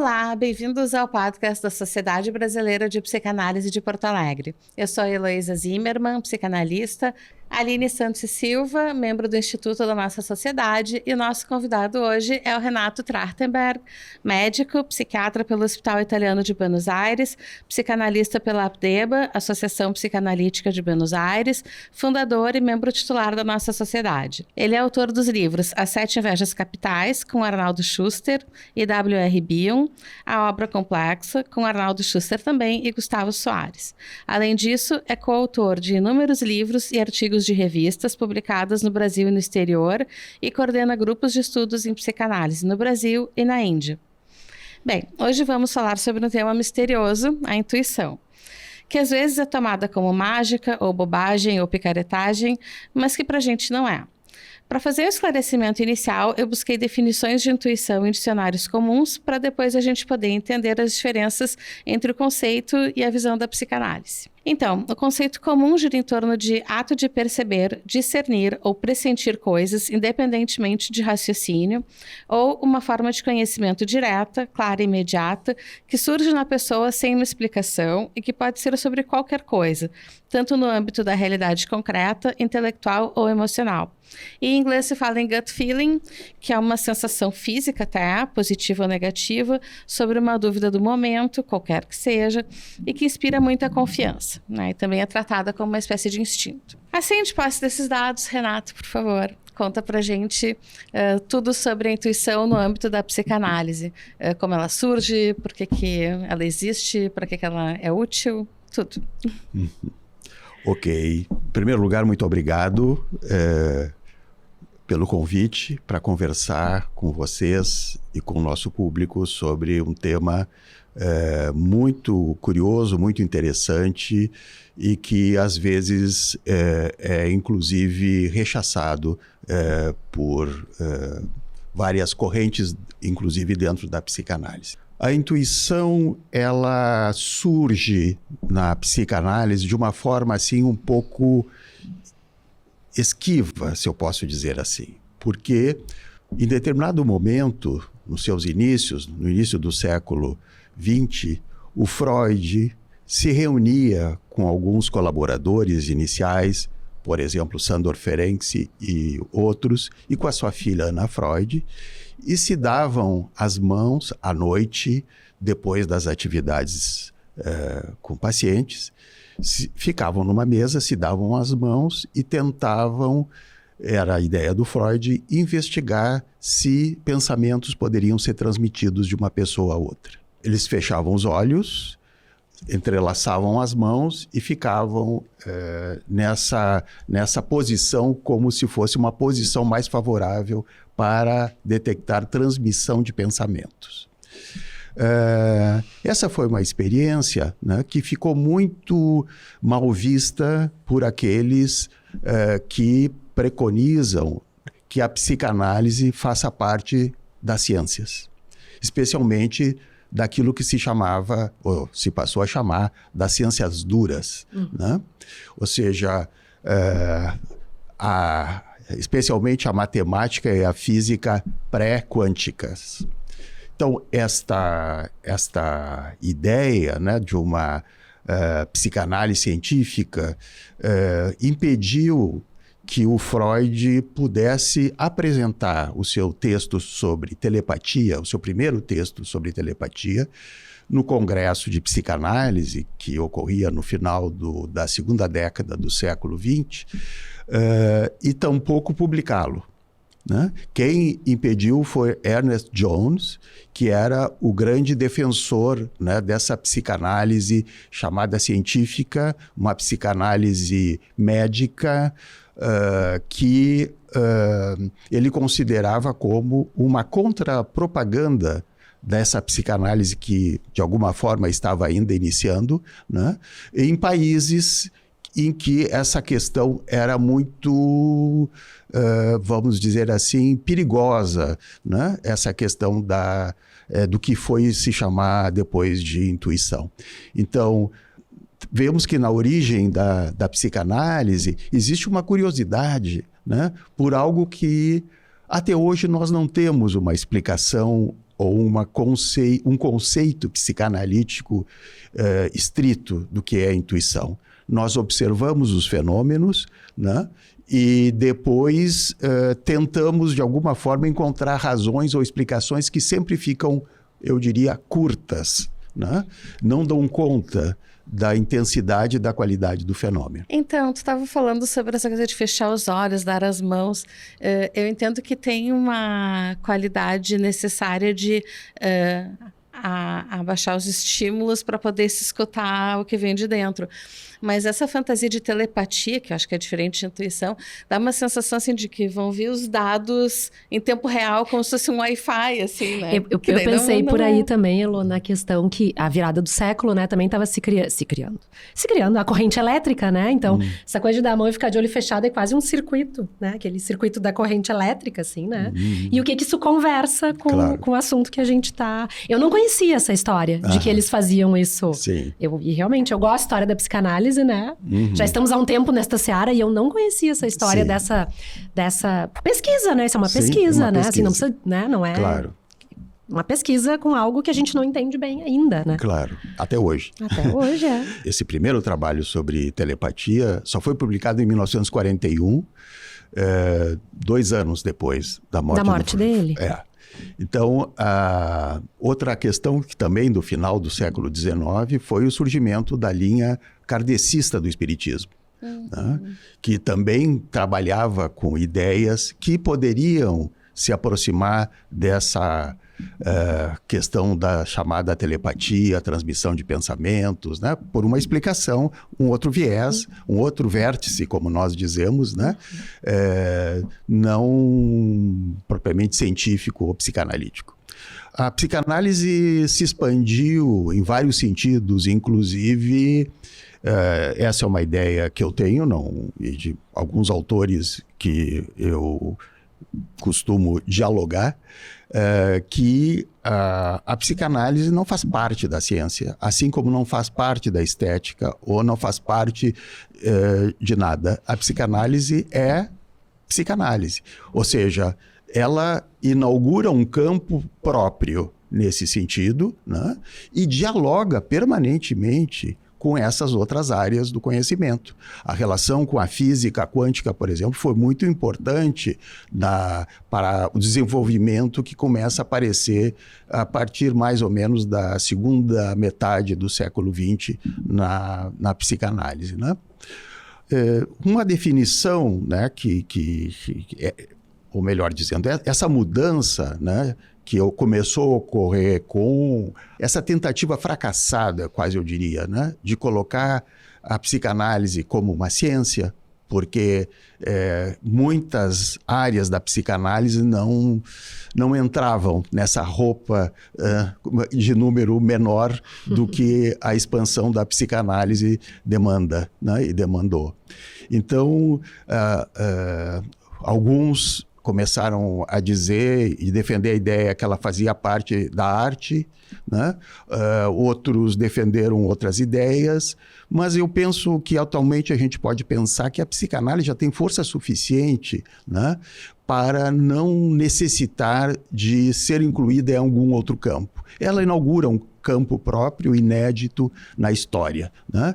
Olá, bem-vindos ao podcast da Sociedade Brasileira de Psicanálise de Porto Alegre. Eu sou a Heloísa Zimmermann, psicanalista, Aline Santos e Silva, membro do Instituto da nossa sociedade, e o nosso convidado hoje é o Renato Trachtenberg, médico, psiquiatra pelo Hospital Italiano de Buenos Aires, psicanalista pela APDEBA, Associação Psicanalítica de Buenos Aires, fundador e membro titular da nossa sociedade. Ele é autor dos livros As Sete Invejas Capitais, com Arnaldo Schuster e W.R. Bion, A Obra Complexa, com Arnaldo Schuster também e Gustavo Soares. Além disso, é coautor de inúmeros livros e artigos de revistas publicadas no Brasil e no exterior e coordena grupos de estudos em psicanálise no Brasil e na Índia. Bem, hoje vamos falar sobre um tema misterioso, a intuição, que às vezes é tomada como mágica ou bobagem ou picaretagem, mas que pra gente não é. Para fazer o esclarecimento inicial, eu busquei definições de intuição em dicionários comuns para depois a gente poder entender as diferenças entre o conceito e a visão da psicanálise. Então, o conceito comum gira em torno de ato de perceber, discernir ou pressentir coisas independentemente de raciocínio, ou uma forma de conhecimento direta, clara e imediata, que surge na pessoa sem uma explicação e que pode ser sobre qualquer coisa, tanto no âmbito da realidade concreta, intelectual ou emocional. E em inglês se fala em gut feeling, que é uma sensação física até, positiva ou negativa, sobre uma dúvida do momento, qualquer que seja, e que inspira muita confiança, né? E também é tratada como uma espécie de instinto. Assim, de posse desses dados, Renato, por favor, conta pra gente tudo sobre a intuição no âmbito da psicanálise. Como ela surge, por que ela existe, para que ela é útil, tudo. Ok. Em primeiro lugar, muito obrigado pelo convite para conversar com vocês e com o nosso público sobre um tema muito curioso, muito interessante e que às vezes é inclusive rechaçado por várias correntes, inclusive dentro da psicanálise. A intuição, ela surge na psicanálise de uma forma assim um pouco esquiva, se eu posso dizer assim, porque em determinado momento, nos seus inícios, no início do século XX, o Freud se reunia com alguns colaboradores iniciais, por exemplo, Sándor Ferenczi e outros, e com a sua filha Ana Freud, e se davam as mãos à noite, depois das atividades com pacientes, ficavam numa mesa, se davam as mãos e tentavam, era a ideia do Freud, investigar se pensamentos poderiam ser transmitidos de uma pessoa a outra. Eles fechavam os olhos, entrelaçavam as mãos e ficavam nessa posição como se fosse uma posição mais favorável para detectar transmissão de pensamentos. Essa foi uma experiência, né, que ficou muito mal vista por aqueles que preconizam que a psicanálise faça parte das ciências, especialmente daquilo que se chamava, ou se passou a chamar, das ciências duras, né? Ou seja, especialmente a matemática e a física pré-quânticas. Então, esta ideia, né, de uma psicanálise científica impediu que o Freud pudesse apresentar o seu texto sobre telepatia, o seu primeiro texto sobre telepatia, no Congresso de Psicanálise, que ocorria no final da segunda década do século XX, e tampouco publicá-lo, né? Quem impediu foi Ernest Jones, que era o grande defensor, né, dessa psicanálise chamada científica, uma psicanálise médica, que ele considerava como uma contrapropaganda dessa psicanálise que, de alguma forma, estava ainda iniciando, né, em países em que essa questão era muito, vamos dizer assim, perigosa, né? Essa questão do que foi se chamar depois de intuição. Então, vemos que na origem da psicanálise existe uma curiosidade, né, por algo que até hoje nós não temos uma explicação ou um conceito psicanalítico estrito do que é intuição. Nós observamos os fenômenos, né? E depois tentamos, de alguma forma, encontrar razões ou explicações que sempre ficam, eu diria, curtas, né? Não dão conta da intensidade e da qualidade do fenômeno. Então, tu estava falando sobre essa coisa de fechar os olhos, dar as mãos. Eu entendo que tem uma qualidade necessária de abaixar os estímulos para poder se escutar o que vem de dentro. Mas essa fantasia de telepatia, que eu acho que é diferente de intuição, dá uma sensação assim de que vão vir os dados em tempo real, como se fosse um Wi-Fi, assim, né? Eu pensei por aí também, Elô, na questão que a virada do século, né, também estava se criando a corrente elétrica, né? Então, essa coisa de dar a mão e ficar de olho fechado é quase um circuito, né? Aquele circuito da corrente elétrica, assim, né? E o que isso conversa com o assunto que a gente tá... Eu não conhecia essa história de que eles faziam isso. Sim. E realmente, eu gosto da história da psicanálise, né? Já estamos há um tempo nesta seara e eu não conhecia essa história dessa pesquisa, né? Isso é uma pesquisa, né? Assim, não precisa, né? Não é uma pesquisa com algo que a gente não entende bem ainda, né? Claro, até hoje. Até hoje, é. Esse primeiro trabalho sobre telepatia só foi publicado em 1941, 2 anos depois da morte dele. Então, outra questão que também do final do século XIX foi o surgimento da linha kardecista do espiritismo, né? Que também trabalhava com ideias que poderiam se aproximar dessa questão da chamada telepatia, transmissão de pensamentos, né? Por uma explicação, um outro viés, um outro vértice, como nós dizemos, né? Não propriamente científico ou psicanalítico. A psicanálise se expandiu em vários sentidos, inclusive essa é uma ideia que eu tenho, e de alguns autores que eu costumo dialogar, que a psicanálise não faz parte da ciência, assim como não faz parte da estética ou não faz parte de nada. A psicanálise é psicanálise, ou seja, ela inaugura um campo próprio nesse sentido, né? E dialoga permanentemente com essas outras áreas do conhecimento. A relação com a física quântica, por exemplo, foi muito importante para o desenvolvimento que começa a aparecer a partir mais ou menos da segunda metade do século XX na psicanálise, né? Uma definição, né, ou melhor dizendo, essa mudança, né, que começou a ocorrer com essa tentativa fracassada, quase eu diria, né, de colocar a psicanálise como uma ciência, porque muitas áreas da psicanálise não entravam nessa roupa de número menor do que a expansão da psicanálise demanda, né, e demandou. Então, alguns começaram a dizer e defender a ideia que ela fazia parte da arte, né? Outros defenderam outras ideias, mas eu penso que atualmente a gente pode pensar que a psicanálise já tem força suficiente, né, para não necessitar de ser incluída em algum outro campo. Ela inaugura um campo próprio, inédito na história, né?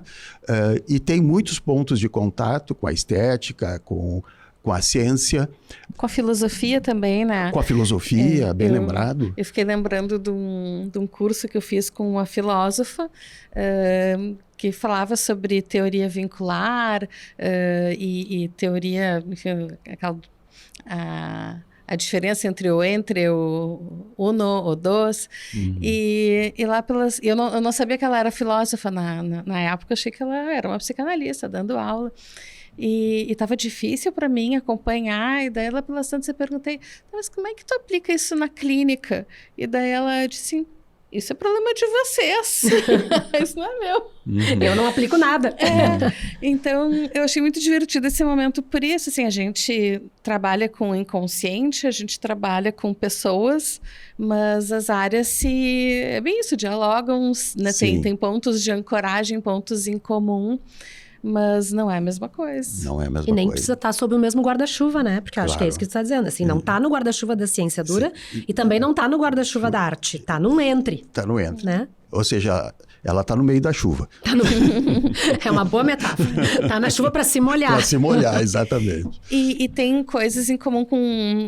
E tem muitos pontos de contato com a estética, com a ciência. Com a filosofia também, né? Com a filosofia, bem lembrado. Eu fiquei lembrando de um curso que eu fiz com uma filósofa que falava sobre teoria vincular e teoria, enfim, a diferença entre o uno, o dos. E lá eu não sabia que ela era filósofa na época, eu achei que ela era uma psicanalista dando aula. E estava difícil para mim acompanhar, e daí ela, pelas tantas, eu perguntei, mas como é que tu aplica isso na clínica? E daí ela disse, isso é problema de vocês, isso não é meu. Eu não aplico nada. Então, eu achei muito divertido esse momento, por isso, assim, a gente trabalha com o inconsciente, a gente trabalha com pessoas, mas as áreas é bem isso, dialogam, né? Tem pontos de ancoragem, pontos em comum. mas não é a mesma coisa. Não é a mesma E nem coisa. precisa estar sob o mesmo guarda-chuva, né? Porque eu acho que é isso que você está dizendo. Assim, não está no guarda-chuva da ciência dura e também não está no guarda-chuva da arte. Está num entre. Está no entre. Né? Ou seja, ela está no meio da chuva. É uma boa metáfora. Está na chuva para se molhar. Para se molhar, exatamente. E tem coisas em comum com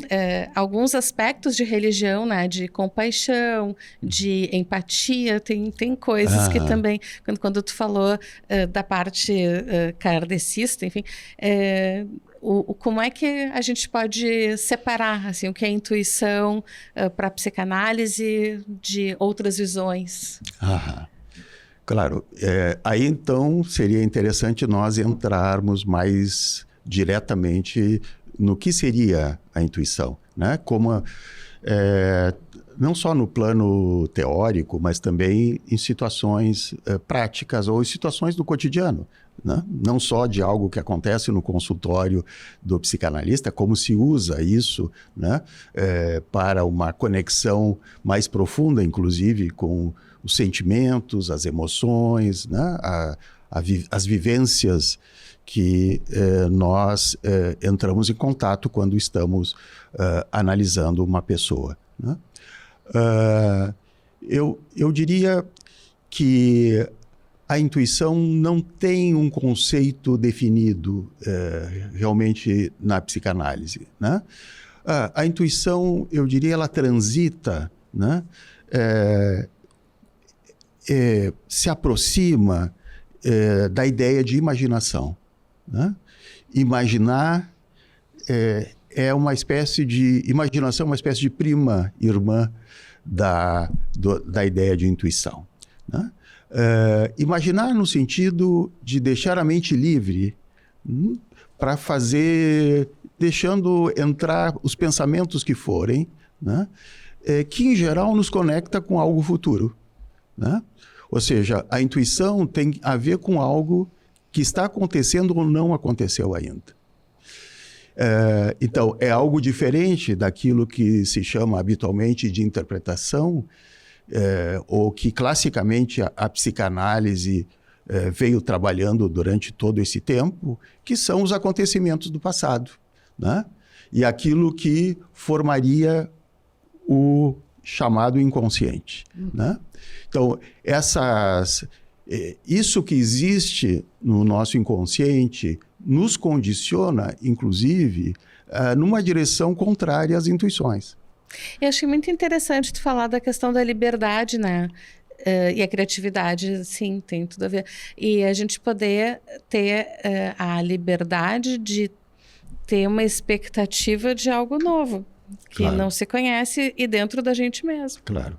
alguns aspectos de religião, né? De compaixão, de empatia. Tem coisas que também... Quando tu falou da parte kardecista, enfim... como é que a gente pode separar assim, o que é intuição para a psicanálise de outras visões? Claro. Aí, então, seria interessante nós entrarmos mais diretamente no que seria a intuição, né? Como, não só no plano teórico, mas também em situações práticas ou em situações do cotidiano. Né? Não só de algo que acontece no consultório do psicanalista, como se usa isso, né? Para uma conexão mais profunda, inclusive, com os sentimentos, as emoções, né? As vivências que nós entramos em contato quando estamos analisando uma pessoa. Né? Eu diria que a intuição não tem um conceito definido realmente na psicanálise. Né? A intuição, eu diria, ela transita, né? Se aproxima da ideia de imaginação. Né? Imaginar é uma espécie de... Imaginação é uma espécie de prima irmã da ideia de intuição. Né? Imaginar no sentido de deixar a mente livre para fazer, deixando entrar os pensamentos que forem, né? Que em geral nos conecta com algo futuro. Né? Ou seja, a intuição tem a ver com algo que está acontecendo ou não aconteceu ainda. Então, é algo diferente daquilo que se chama habitualmente de interpretação, ou que classicamente a psicanálise veio trabalhando durante todo esse tempo, que são os acontecimentos do passado, né? E aquilo que formaria o chamado inconsciente. Né? Então, isso que existe no nosso inconsciente nos condiciona, inclusive, numa direção contrária às intuições. Eu achei muito interessante tu falar da questão da liberdade, né? E a criatividade, sim, tem tudo a ver. E a gente poder ter a liberdade de ter uma expectativa de algo novo, que Claro. não se conhece e dentro da gente mesmo. Claro.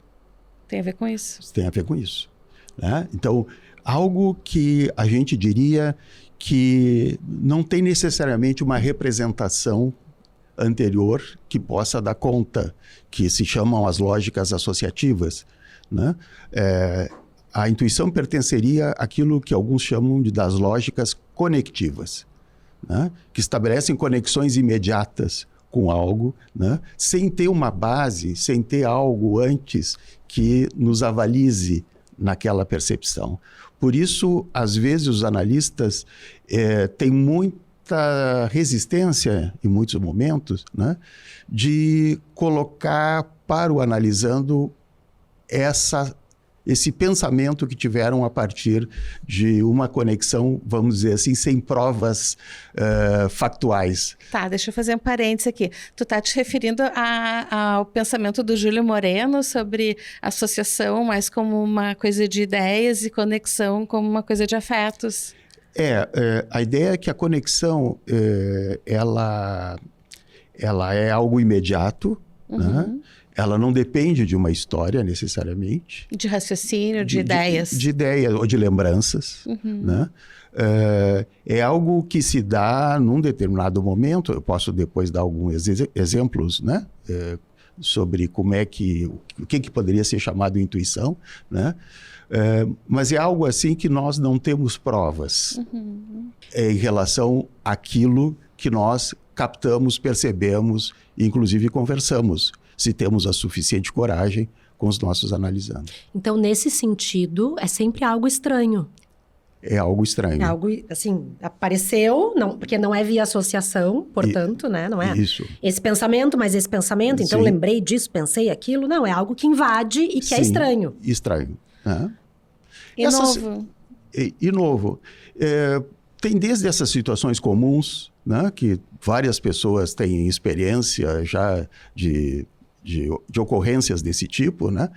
Tem a ver com isso. Tem a ver com isso. Né? Então, algo que a gente diria que não tem necessariamente uma representação anterior que possa dar conta, que se chamam as lógicas associativas. Né? A intuição pertenceria àquilo que alguns chamam das lógicas conectivas, né? Que estabelecem conexões imediatas com algo, né? Sem ter uma base, sem ter algo antes que nos avalize naquela percepção. Por isso, às vezes, os analistas têm muita resistência, em muitos momentos, né? De colocar para o analisando esse pensamento que tiveram a partir de uma conexão, vamos dizer assim, sem provas factuais. Tá, deixa eu fazer um parênteses aqui. Tu tá te referindo ao pensamento do Júlio Moreno sobre associação mais como uma coisa de ideias e conexão como uma coisa de afetos. A ideia é que a conexão, ela é algo imediato, né? Ela não depende de uma história, necessariamente. De raciocínio, de ideias. De ideias ou de lembranças. Né? É algo que se dá num determinado momento. Eu posso depois dar alguns exemplos, né? Sobre como o que poderia ser chamado intuição, né? Mas é algo assim que nós não temos provas em relação àquilo que nós captamos, percebemos e inclusive conversamos, se temos a suficiente coragem com os nossos analisandos. Então, nesse sentido, é sempre algo estranho. é algo estranho. É algo, assim, apareceu, não, porque não é via associação, portanto, né? Não é Isso. esse pensamento, mas esse pensamento, então Sim. lembrei disso, pensei aquilo. Não, é algo que invade e que é Sim, estranho. Estranho. Né? E novo. E novo. Tem desde essas situações comuns, né, que várias pessoas têm experiência já de ocorrências desse tipo, né?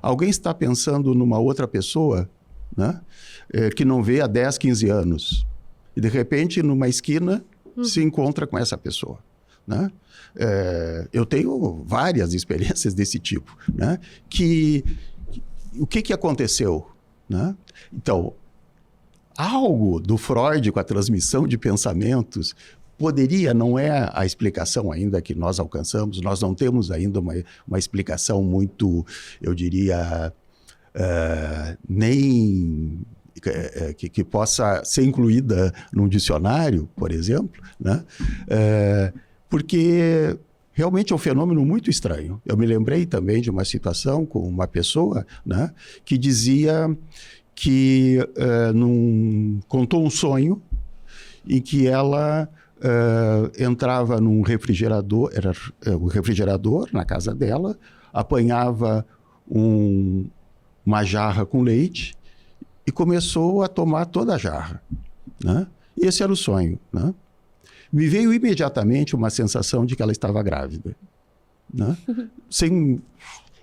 Alguém está pensando numa outra pessoa, né, que não vê há 10, 15 anos. E, de repente, numa esquina, se encontra com essa pessoa. Né? Eu tenho várias experiências desse tipo. Né? O que aconteceu? Né? Então, algo do Freud com a transmissão de pensamentos poderia, não é a explicação ainda que nós alcançamos, nós não temos ainda uma explicação muito, eu diria, nem que possa ser incluída num dicionário, por exemplo, né? Porque realmente é um fenômeno muito estranho. Eu me lembrei também de uma situação com uma pessoa, né, que dizia que contou um sonho em que ela entrava num refrigerador, era o refrigerador na casa dela, apanhava uma jarra com leite e começou a tomar toda a jarra. Né? E esse era o sonho. Né? Me veio imediatamente uma sensação de que ela estava grávida. Né?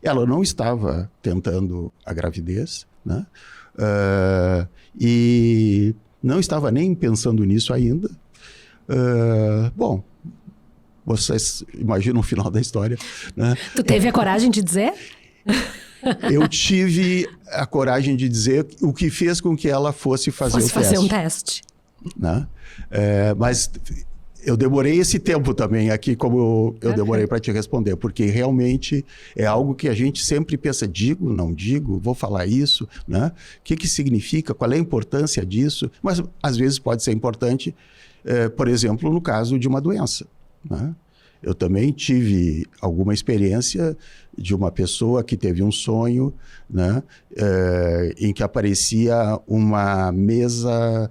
Ela não estava tentando a gravidez, né? E não estava nem pensando nisso ainda. Bom, vocês imaginam o final da história. Né? Tu teve a coragem de dizer? Eu tive a coragem de dizer o que fez com que ela fosse fazer um teste. Né? Mas eu demorei esse tempo também aqui, como eu demorei para te responder, porque realmente é algo que a gente sempre pensa, digo, não digo, vou falar isso, né? O que significa, qual é a importância disso? Mas às vezes pode ser importante, por exemplo, no caso de uma doença. Né? Eu também tive alguma experiência de uma pessoa que teve um sonho, né, em que aparecia uma mesa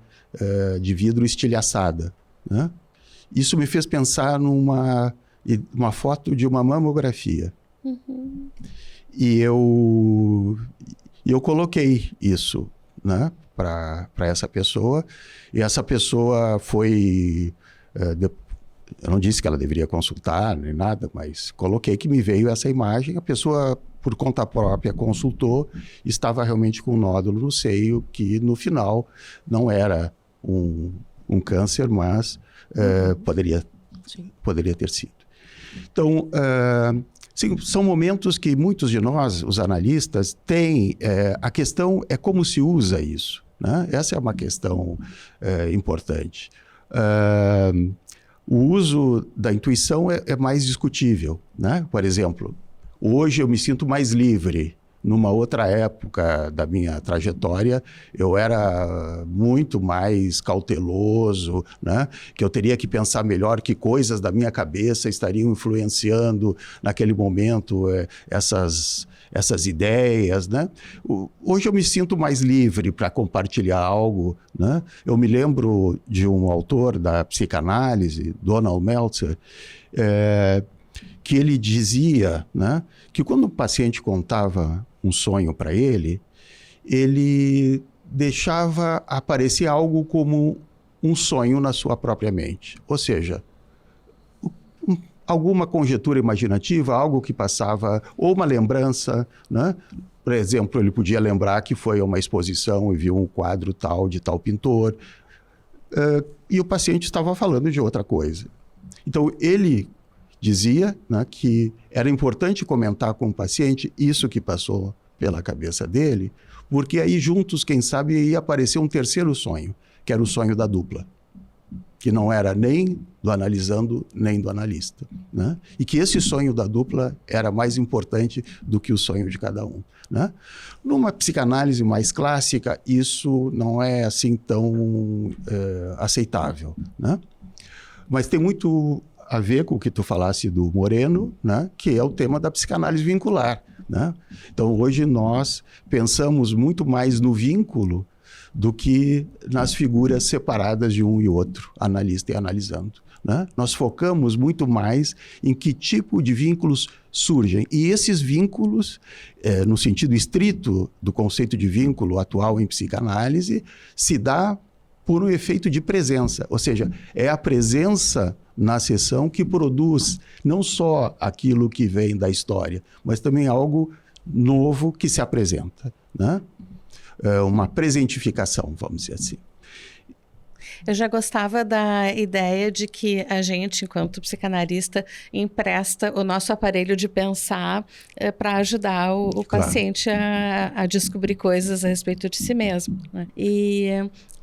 de vidro estilhaçada. Né? Isso me fez pensar numa foto de uma mamografia. Uhum. E eu coloquei isso, né, para essa pessoa. E essa pessoa foi... eu não disse que ela deveria consultar nem nada, mas coloquei que me veio essa imagem. A pessoa, por conta própria, consultou, estava realmente com um nódulo no seio, que no final não era um câncer, mas poderia ter sido. Então, sim, são momentos que muitos de nós, os analistas, têm... a questão é como se usa isso. Né? Essa é uma questão importante. O uso da intuição é mais discutível. Né? Por exemplo, hoje eu me sinto mais livre. Numa outra época da minha trajetória, eu era muito mais cauteloso, né? Que eu teria que pensar melhor que coisas da minha cabeça estariam influenciando naquele momento essas ideias. Né? Hoje eu me sinto mais livre para compartilhar algo. Né? Eu me lembro de um autor da psicanálise, Donald Meltzer, que ele dizia, né, que quando o paciente contava um sonho para ele deixava aparecer algo como um sonho na sua própria mente. Ou seja, alguma conjetura imaginativa, algo que passava, ou uma lembrança, né? Por exemplo, ele podia lembrar que foi a uma exposição e viu um quadro tal, de tal pintor, e o paciente estava falando de outra coisa. Então, ele dizia, né, que era importante comentar com o paciente isso que passou pela cabeça dele, porque aí juntos, quem sabe, ia aparecer um terceiro sonho, que era o sonho da dupla, que não era nem do analisando, nem do analista. Né? E que esse sonho da dupla era mais importante do que o sonho de cada um. Né? Numa psicanálise mais clássica, isso não é assim tão aceitável. Né? Mas tem muito a ver com o que tu falasse do Moreno, né? Que é o tema da psicanálise vincular. Né? Então, hoje nós pensamos muito mais no vínculo do que nas figuras separadas de um e outro, analista e analisando, né? Nós focamos muito mais em que tipo de vínculos surgem. E esses vínculos, no sentido estrito do conceito de vínculo atual em psicanálise, se dá por um efeito de presença. Ou seja, é a presença na sessão que produz não só aquilo que vem da história, mas também algo novo que se apresenta, né? Uma presentificação, vamos dizer assim. Eu já gostava da ideia de que a gente, enquanto psicanalista, empresta o nosso aparelho de pensar para ajudar o Claro. paciente a descobrir coisas a respeito de si mesmo, né? E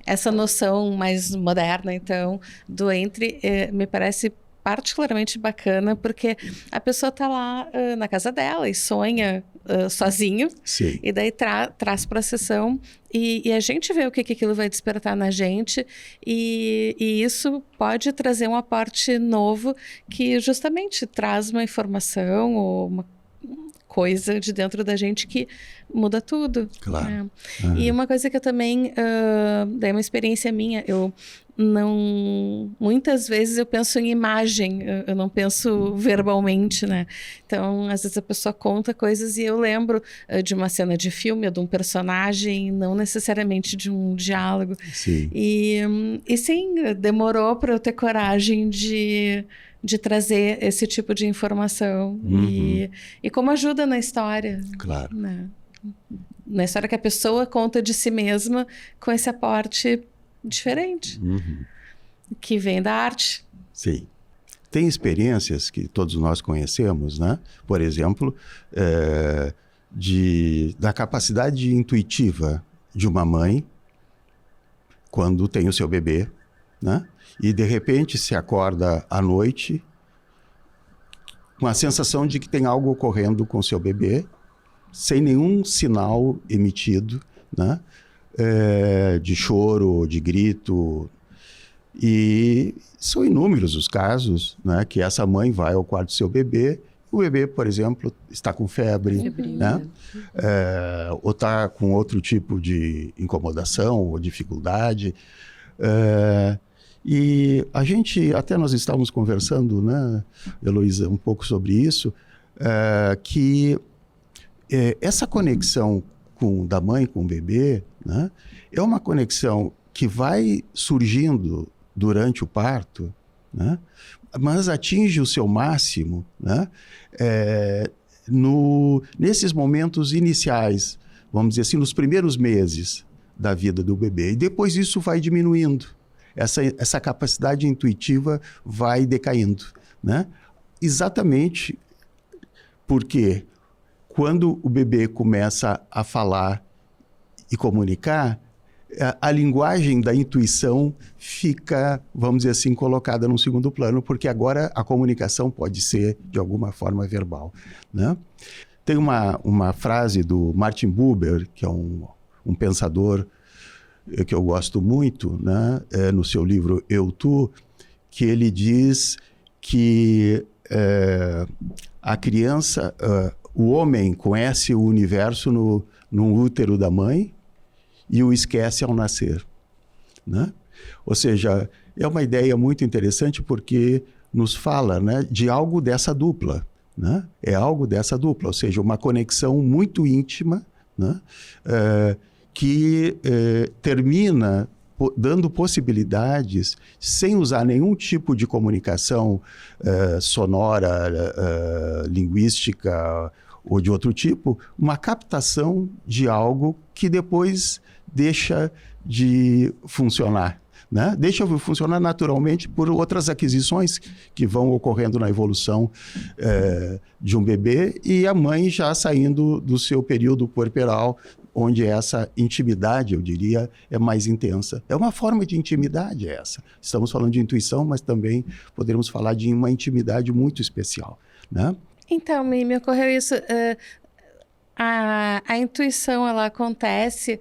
essa noção mais moderna, então, do entre, me parece particularmente bacana, porque a pessoa está lá na casa dela e sonha sozinho, Sim. e daí traz para a sessão e a gente vê o que aquilo vai despertar na gente e isso pode trazer um aporte novo que justamente traz uma informação ou uma coisa de dentro da gente que muda tudo. Claro. Né? Uhum. E uma coisa que eu também, daí uma experiência minha, eu não... Muitas vezes eu penso em imagem, eu não penso verbalmente, né? Então, às vezes a pessoa conta coisas e eu lembro de uma cena de filme ou de um personagem, não necessariamente de um diálogo. Sim. E sim, demorou para eu ter coragem de trazer esse tipo de informação. Uhum. E como ajuda na história. Claro. Né? Na história que a pessoa conta de si mesma com esse aporte diferente, Uhum. que vem da arte. Sim. Tem experiências que todos nós conhecemos, né? Por exemplo, da capacidade intuitiva de uma mãe quando tem o seu bebê, né? E de repente se acorda à noite com a sensação de que tem algo ocorrendo com o seu bebê, sem nenhum sinal emitido, né? De choro, de grito. E são inúmeros os casos, né, que essa mãe vai ao quarto do seu bebê, o bebê, por exemplo, está com febre, né? Ou está com outro tipo de incomodação ou dificuldade. E a gente, até nós estávamos conversando, né, Heloísa, um pouco sobre isso, que essa conexão da mãe com o bebê, né, é uma conexão que vai surgindo durante o parto, né, mas atinge o seu máximo, né, nesses momentos iniciais, vamos dizer assim, nos primeiros meses da vida do bebê. E depois isso vai diminuindo. Essa capacidade intuitiva vai decaindo, né? Exatamente porque quando o bebê começa a falar e comunicar, a linguagem da intuição fica, vamos dizer assim, colocada num segundo plano, porque agora a comunicação pode ser, de alguma forma, verbal, né? Tem uma frase do Martin Buber, que é um pensador que eu gosto muito, né? No seu livro Eu, Tu, que ele diz que a criança, o homem conhece o universo no útero da mãe e o esquece ao nascer, né? Ou seja, é uma ideia muito interessante porque nos fala, né, de algo dessa dupla, né? É algo dessa dupla, ou seja, uma conexão muito íntima, né? Que termina dando possibilidades, sem usar nenhum tipo de comunicação sonora, linguística ou de outro tipo, uma captação de algo que depois deixa de funcionar, né? Deixa de funcionar naturalmente por outras aquisições que vão ocorrendo na evolução de um bebê e a mãe já saindo do seu período puerperal, onde essa intimidade, eu diria, é mais intensa. É uma forma de intimidade essa. Estamos falando de intuição, mas também poderíamos falar de uma intimidade muito especial, né? Então, me ocorreu isso. A intuição, ela acontece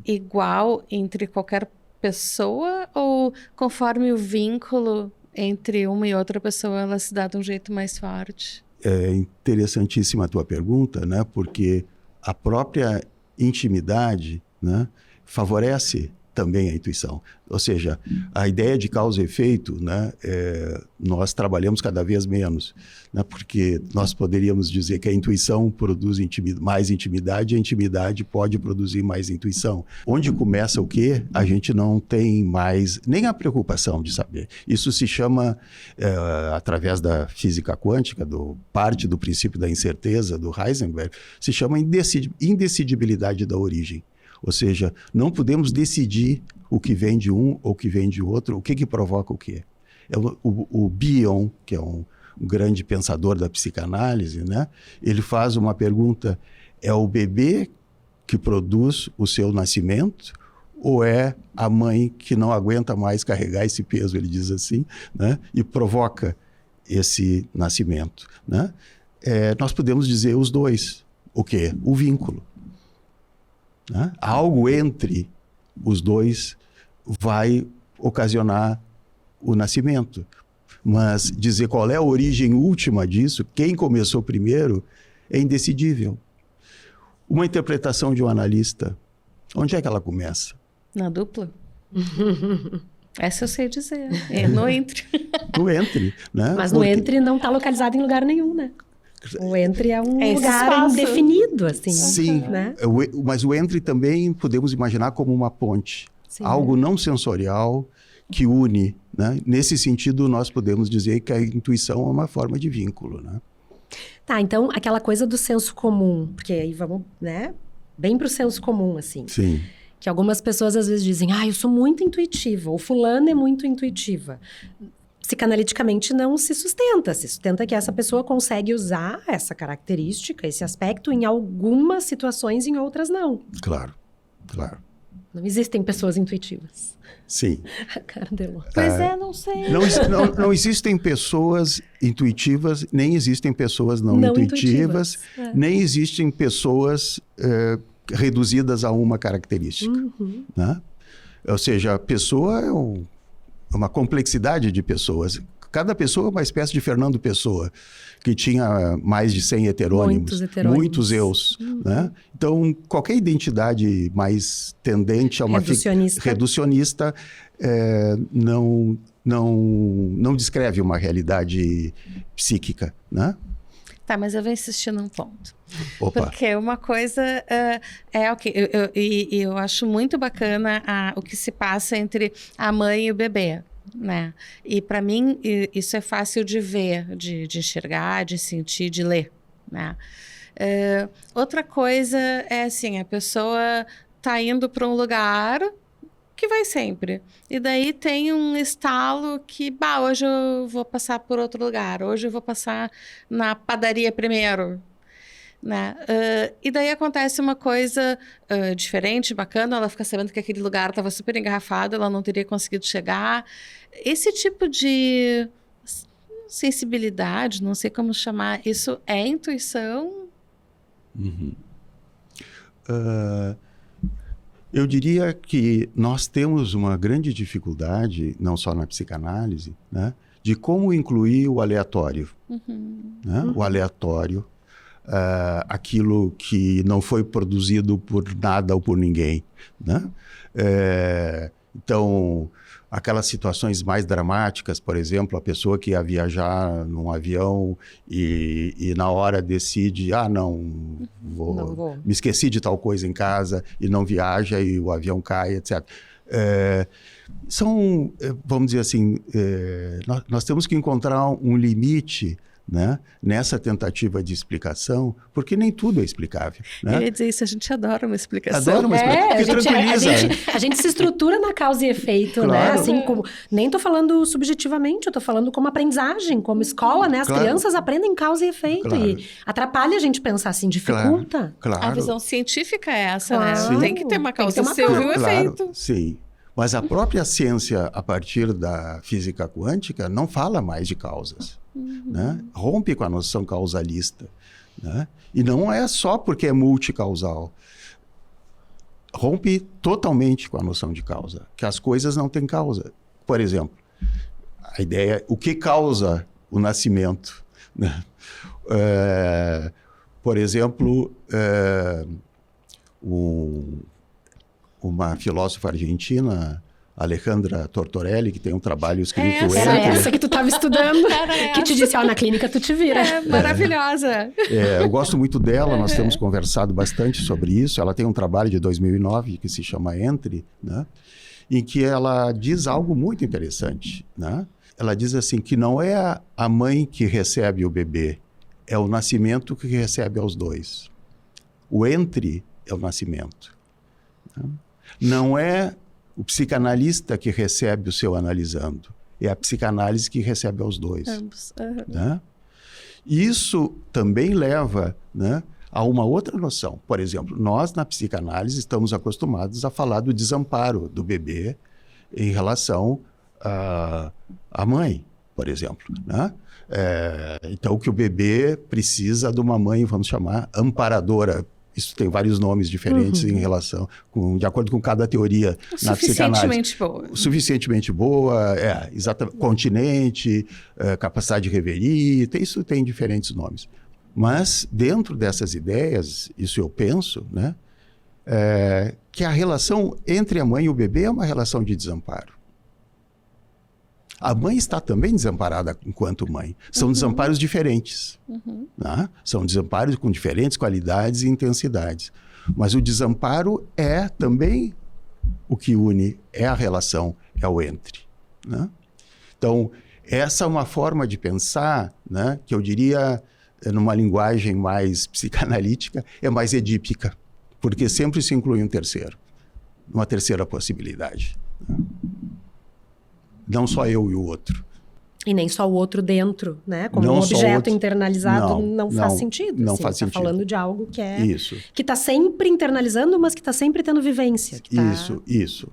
igual entre qualquer pessoa ou conforme o vínculo entre uma e outra pessoa, ela se dá de um jeito mais forte? É interessantíssima a tua pergunta, né? Porque a própria intimidade, né, favorece também a intuição. Ou seja, a ideia de causa e efeito, né, nós trabalhamos cada vez menos, né, porque nós poderíamos dizer que a intuição produz mais intimidade, e a intimidade pode produzir mais intuição. Onde começa o quê? A gente não tem mais nem a preocupação de saber. Isso se chama, através da física quântica, parte do princípio da incerteza, do Heisenberg, se chama indecidibilidade da origem. Ou seja, não podemos decidir o que vem de um ou o que vem de outro, o que provoca o quê. O Bion, que é um grande pensador da psicanálise, né? Ele faz uma pergunta: é o bebê que produz o seu nascimento ou é a mãe que não aguenta mais carregar esse peso, ele diz assim, né? E provoca esse nascimento, né? Nós podemos dizer os dois. O quê? O vínculo. Né? Algo entre os dois vai ocasionar o nascimento. Mas dizer qual é a origem última disso, quem começou primeiro, é indecidível. Uma interpretação de um analista, onde é que ela começa? Na dupla? Essa eu sei dizer. É no entre. No entre, né? Mas no entre não está localizado em lugar nenhum, né? O entre é um lugar indefinido, assim. Sim, né? Mas o entre também podemos imaginar como uma ponte. Sim, algo não sensorial que une, né? Nesse sentido, nós podemos dizer que a intuição é uma forma de vínculo, né? Tá, então aquela coisa do senso comum, porque aí vamos, né? Bem para o senso comum, assim. Sim. Que algumas pessoas às vezes dizem, eu sou muito intuitiva, ou fulano é muito intuitiva. Psicanaliticamente não se sustenta que essa pessoa consegue usar essa característica, esse aspecto em algumas situações, em outras não. Claro, claro. Não existem pessoas intuitivas. Sim. A cara dela. Pois não sei. Não existem pessoas intuitivas, nem existem pessoas não intuitivas. Nem existem pessoas reduzidas a uma característica. Uhum. Né? Ou seja, a pessoa é uma complexidade de pessoas. Cada pessoa é uma espécie de Fernando Pessoa, que tinha mais de 100 heterônimos. Muitos eus. Né? Então, qualquer identidade mais tendente a uma reducionista não descreve uma realidade psíquica, né? Tá, mas eu vou insistir num ponto. Opa. Porque uma coisa é o que eu acho muito bacana o que se passa entre a mãe e o bebê, né? E para mim isso é fácil de ver, de enxergar, de sentir, de ler, né? Outra coisa é assim, a pessoa tá indo para um lugar que vai sempre. E daí tem um estalo que, hoje eu vou passar por outro lugar, hoje eu vou passar na padaria primeiro, né? E daí acontece uma coisa diferente, bacana, ela fica sabendo que aquele lugar estava super engarrafado, ela não teria conseguido chegar. Esse tipo de sensibilidade, não sei como chamar, isso é intuição? Uhum. Eu diria que nós temos uma grande dificuldade, não só na psicanálise, né, de como incluir o aleatório. Né? O aleatório, aquilo que não foi produzido por nada ou por ninguém. Né? Então, aquelas situações mais dramáticas, por exemplo, a pessoa que ia viajar num avião e na hora decide, não vou, me esqueci de tal coisa em casa e não viaja e o avião cai, etc. Vamos dizer assim, nós temos que encontrar um limite, né, nessa tentativa de explicação, porque nem tudo é explicável. Né? Eu ia dizer isso, a gente adora uma explicação. Adora uma explicação, porque tranquiliza. A gente se estrutura na causa e efeito, claro. Né? Assim como, nem estou falando subjetivamente, eu estou falando como aprendizagem, como escola, né? As crianças aprendem causa e efeito, e atrapalha a gente pensar assim, dificulta. Claro. A visão científica é essa, né? Sim. Tem que ter uma causa e um efeito. Sim. Mas a própria ciência, a partir da física quântica, não fala mais de causas. Né? Rompe com a noção causalista. Né? E não é só porque é multicausal. Rompe totalmente com a noção de causa, que as coisas não têm causa. Por exemplo, a ideia, o que causa o nascimento? Né? Por exemplo, um uma filósofa argentina, Alejandra Tortorelli, que tem um trabalho escrito... Era essa que tu estava estudando, que te disse, na clínica tu te vira. Maravilhosa. Eu gosto muito dela, nós temos conversado bastante sobre isso. Ela tem um trabalho de 2009 que se chama Entre, né? Em que ela diz algo muito interessante, né? Ela diz assim, que não é a mãe que recebe o bebê, é o nascimento que recebe aos dois. O entre é o nascimento. Né? Não é o psicanalista que recebe o seu analisando, é a psicanálise que recebe aos dois. Ambos. Né? Isso também leva, né, a uma outra noção. Por exemplo, nós na psicanálise estamos acostumados a falar do desamparo do bebê em relação à mãe, por exemplo. Né? Então, que o bebê precisa de uma mãe, vamos chamar, amparadora. Isso tem vários nomes diferentes em relação, de acordo com cada teoria na psicanálise. Suficientemente boa, exatamente, continente, capacidade de reverie, isso tem diferentes nomes. Mas, dentro dessas ideias, isso eu penso, né, que a relação entre a mãe e o bebê é uma relação de desamparo. A mãe está também desamparada enquanto mãe. São desamparos diferentes. Né? São desamparos com diferentes qualidades e intensidades. Mas o desamparo é também o que une, é a relação, é o entre. Né? Então, essa é uma forma de pensar, né, que eu diria, numa linguagem mais psicanalítica, é mais edípica, porque sempre se inclui um terceiro, uma terceira possibilidade. Né? Não só eu e o outro. E nem só o outro dentro, né? Como um objeto internalizado não faz sentido. Não assim, faz sentido. Tá falando de algo que é... Isso. Que está sempre internalizando, mas que está sempre tendo vivência. Isso.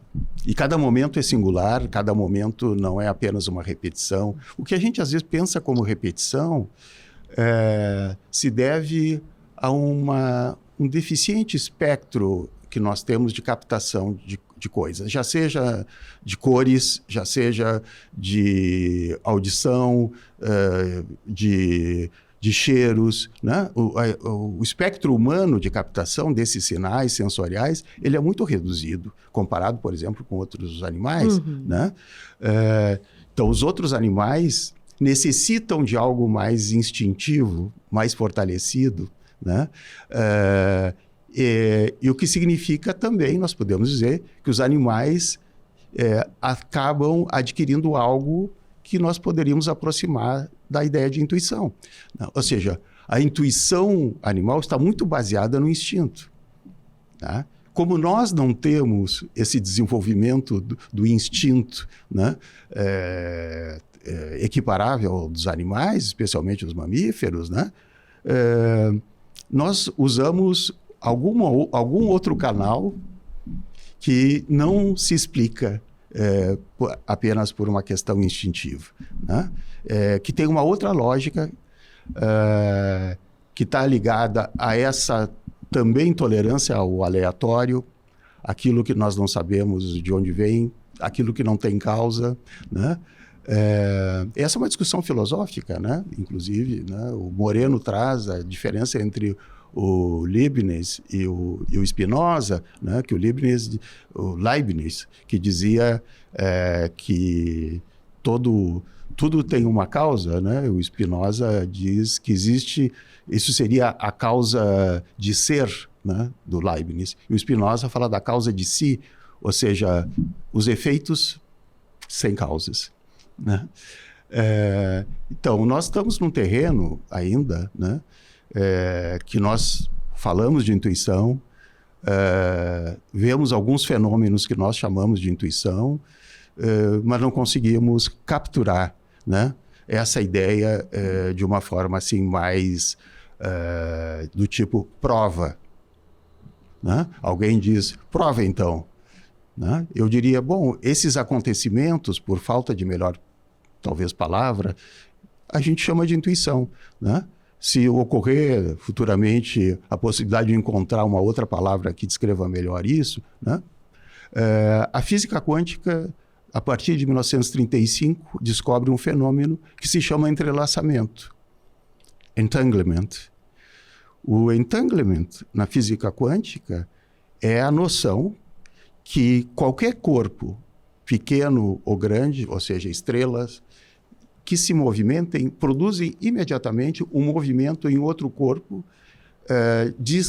E cada momento é singular, cada momento não é apenas uma repetição. O que a gente às vezes pensa como repetição se deve a um deficiente espectro que nós temos de captação de coisas, já seja de cores, já seja de audição, de cheiros, né? O espectro humano de captação desses sinais sensoriais, ele é muito reduzido, comparado, por exemplo, com outros animais. Né? Então, os outros animais necessitam de algo mais instintivo, mais fortalecido, né? E o que significa também, nós podemos dizer, que os animais acabam adquirindo algo que nós poderíamos aproximar da ideia de intuição. Ou seja, a intuição animal está muito baseada no instinto. Tá? Como nós não temos esse desenvolvimento do instinto, né, equiparável ao dos animais, especialmente os mamíferos, né, nós usamos algum outro canal que não se explica apenas por uma questão instintiva, né? Que tem uma outra lógica que está ligada a essa também tolerância ao aleatório, aquilo que nós não sabemos de onde vem, aquilo que não tem causa, né? Essa é uma discussão filosófica, né? Inclusive, né? O Moreno traz a diferença entre o Leibniz e o Spinoza, né? Que o Leibniz, que dizia que tudo tem uma causa, né? O Spinoza diz que existe, isso seria a causa de ser, né? Do Leibniz. E o Spinoza fala da causa de si, ou seja, os efeitos sem causas, né? Então, nós estamos num terreno ainda, né? Que nós falamos de intuição, vemos alguns fenômenos que nós chamamos de intuição, mas não conseguimos capturar, né, essa ideia de uma forma assim mais do tipo prova. Né? Alguém diz, prova então. Né? Eu diria, bom, esses acontecimentos, por falta de melhor, talvez, palavra, a gente chama de intuição, né? Se ocorrer futuramente a possibilidade de encontrar uma outra palavra que descreva melhor isso, né? A física quântica, a partir de 1935, descobre um fenômeno que se chama entrelaçamento, entanglement. O entanglement, na física quântica, é a noção que qualquer corpo, pequeno ou grande, ou seja, estrelas, que se movimentem, produzem imediatamente um movimento em outro corpo,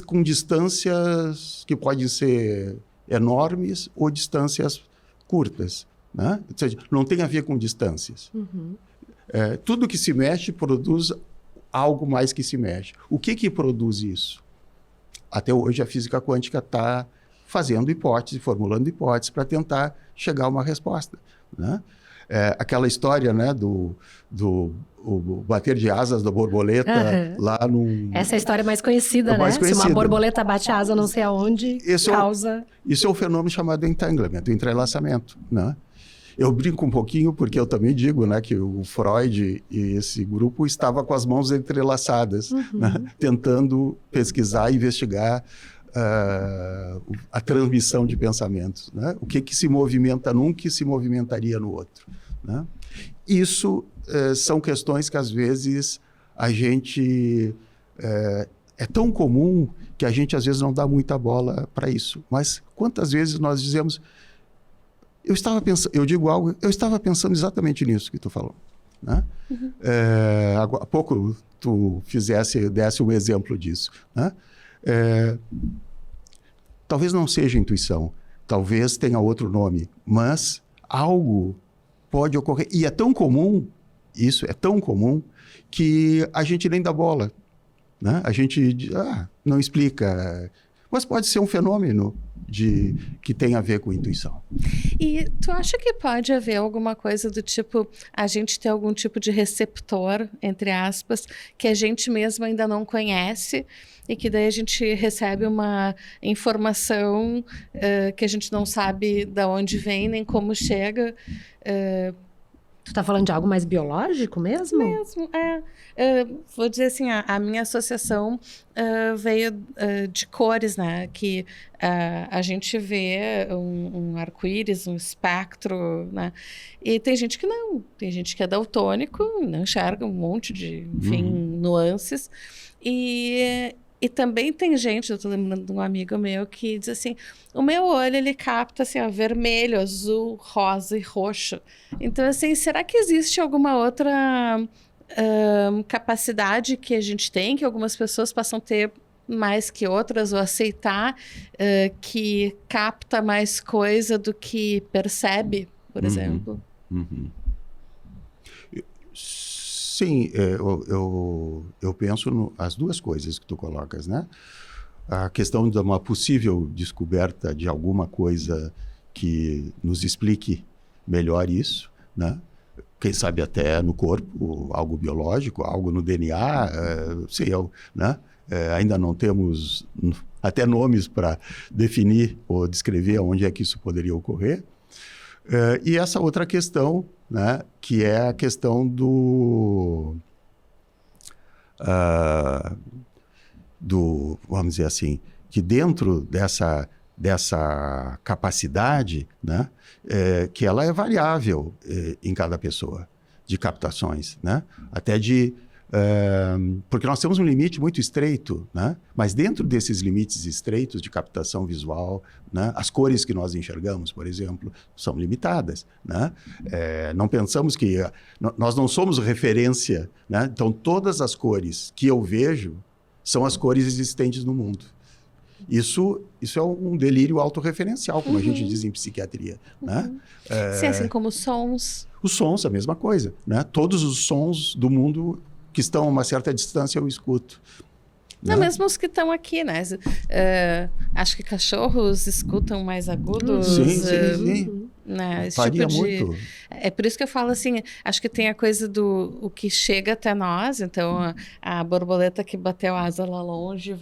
com distâncias que podem ser enormes ou distâncias curtas, né? Ou seja, não tem a ver com distâncias. Tudo que se mexe produz algo mais que se mexe. O que produz isso? Até hoje a física quântica está fazendo hipóteses, formulando hipóteses para tentar chegar a uma resposta, né? Aquela história, né, do bater de asas da borboleta lá num... Essa é a história mais conhecida, né? Se uma borboleta bate a asa não sei aonde, causa... Isso é um fenômeno chamado entanglement, o entrelaçamento, né? Eu brinco um pouquinho porque eu também digo, né, que o Freud e esse grupo estava com as mãos entrelaçadas, né, tentando pesquisar e investigar a transmissão de pensamentos, né? O que se movimenta num que se movimentaria no outro, né? Isso são questões que às vezes a gente é tão comum que a gente às vezes não dá muita bola para isso. Mas quantas vezes nós dizemos, eu digo algo, eu estava pensando exatamente nisso que tu falou, né? Há pouco tu desse um exemplo disso, né? Talvez não seja intuição, talvez tenha outro nome, mas algo pode ocorrer. E é tão comum, isso é tão comum, que a gente nem dá bola, né? A gente não explica, mas pode ser um fenômeno que tem a ver com intuição. E tu acha que pode haver alguma coisa do tipo, a gente ter algum tipo de receptor, entre aspas, que a gente mesmo ainda não conhece e que daí a gente recebe uma informação que a gente não sabe de onde vem nem como chega? Tu tá falando de algo mais biológico mesmo? Mesmo, vou dizer assim, a minha associação veio de cores, né? Que a gente vê um arco-íris, um espectro, né? E tem gente que não. Tem gente que é daltônico, não enxerga um monte de, enfim, nuances. E também tem gente, eu tô lembrando de um amigo meu que diz assim, o meu olho, ele capta assim, ó, vermelho, azul, rosa e roxo. Então, assim, será que existe alguma outra capacidade que a gente tem, que algumas pessoas possam ter mais que outras, ou aceitar que capta mais coisa do que percebe, por exemplo? Sim, eu penso as duas coisas que tu colocas, né? A questão de uma possível descoberta de alguma coisa que nos explique melhor isso, né? Quem sabe até no corpo, algo biológico, algo no DNA, né? Ainda não temos até nomes para definir ou descrever onde é que isso poderia ocorrer. E essa outra questão, né, que é a questão vamos dizer assim, que dentro dessa capacidade, né, que ela é variável em cada pessoa, de captações, né, até porque nós temos um limite muito estreito, né? Mas dentro desses limites estreitos de captação visual, né? As cores que nós enxergamos, por exemplo, são limitadas, né? Não pensamos que... nós não somos referência, né? Então, todas as cores que eu vejo são as cores existentes no mundo. Isso é um delírio autorreferencial, como a gente diz em psiquiatria, né? Sim, assim como os sons, a mesma coisa, né? Todos os sons do mundo que estão a uma certa distância, eu escuto. Não, mesmo os que estão aqui, né? Acho que cachorros escutam mais agudos. Sim. Né? Varia muito. É por isso que eu falo assim, acho que tem a coisa do o que chega até nós, então a borboleta que bateu a asa lá longe,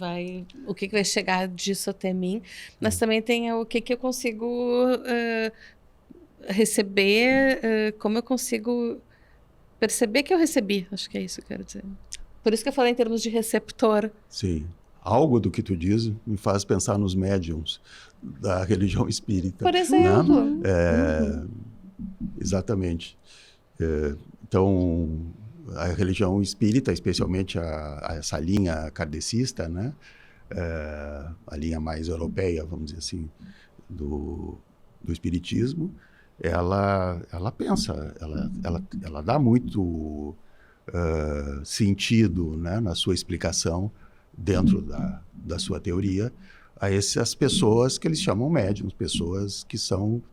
o que vai chegar disso até mim, mas também tem o que eu consigo receber, como eu consigo perceber que eu recebi, acho que é isso que eu quero dizer. Por isso que eu falei em termos de receptor. Sim. Algo do que tu diz me faz pensar nos médiums da religião espírita. Por exemplo. Né? Exatamente. Então, a religião espírita, especialmente essa linha kardecista, né? A linha mais europeia, vamos dizer assim, do espiritismo, ela pensa, ela dá muito sentido, né, na sua explicação, dentro da sua teoria, a essas pessoas que eles chamam médiums, pessoas que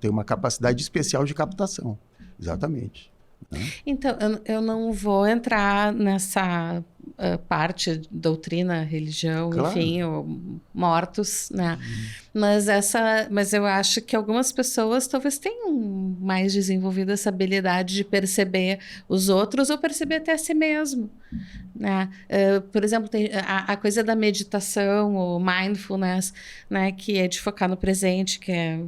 têm uma capacidade especial de captação. Exatamente. Né? Então, eu não vou entrar nessa parte, doutrina, religião, Claro. enfim, mortos, né? Mas eu acho que algumas pessoas talvez tenham mais desenvolvido essa habilidade de perceber os outros ou perceber até a si mesmo, né? Por exemplo, tem a coisa da meditação, o mindfulness, né? Que é de focar no presente, que é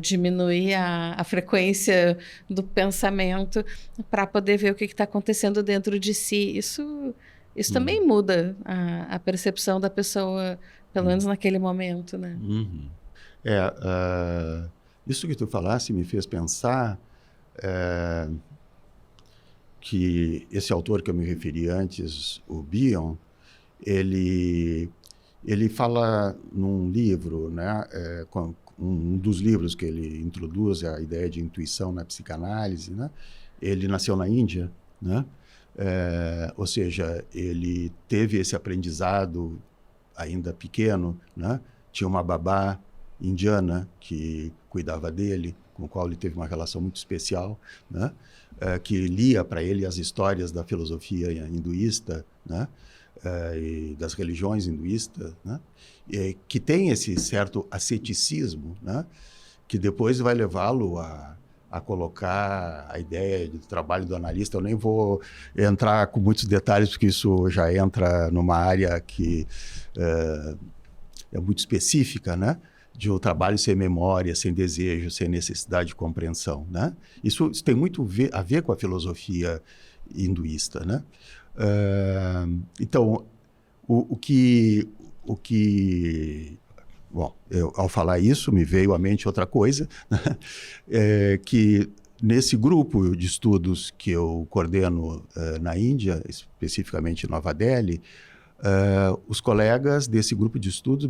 diminuir a frequência do pensamento para poder ver o que está acontecendo dentro de si. Isso também muda a percepção da pessoa, pelo menos naquele momento, né? Isso que tu falaste me fez pensar que esse autor que eu me referi antes, o Bion, ele fala num livro, né, um dos livros que ele introduz a ideia de intuição na psicanálise, né? Ele nasceu na Índia, né? Ou seja, ele teve esse aprendizado ainda pequeno, né? Tinha uma babá indiana que cuidava dele, com o qual ele teve uma relação muito especial, né? Que lia para ele as histórias da filosofia hinduísta, né? E das religiões hinduístas, né? Que tem esse certo asceticismo, né? Que depois vai levá-lo a colocar a ideia do trabalho do analista. Eu nem vou entrar com muitos detalhes, porque isso já entra numa área que é muito específica, né? De um trabalho sem memória, sem desejo, sem necessidade de compreensão, né? Isso tem muito a ver com a filosofia hinduísta, né? Então, bom, ao falar isso, me veio à mente outra coisa, né? Que nesse grupo de estudos que eu coordeno na Índia, especificamente em Nova Delhi, os colegas desse grupo de estudos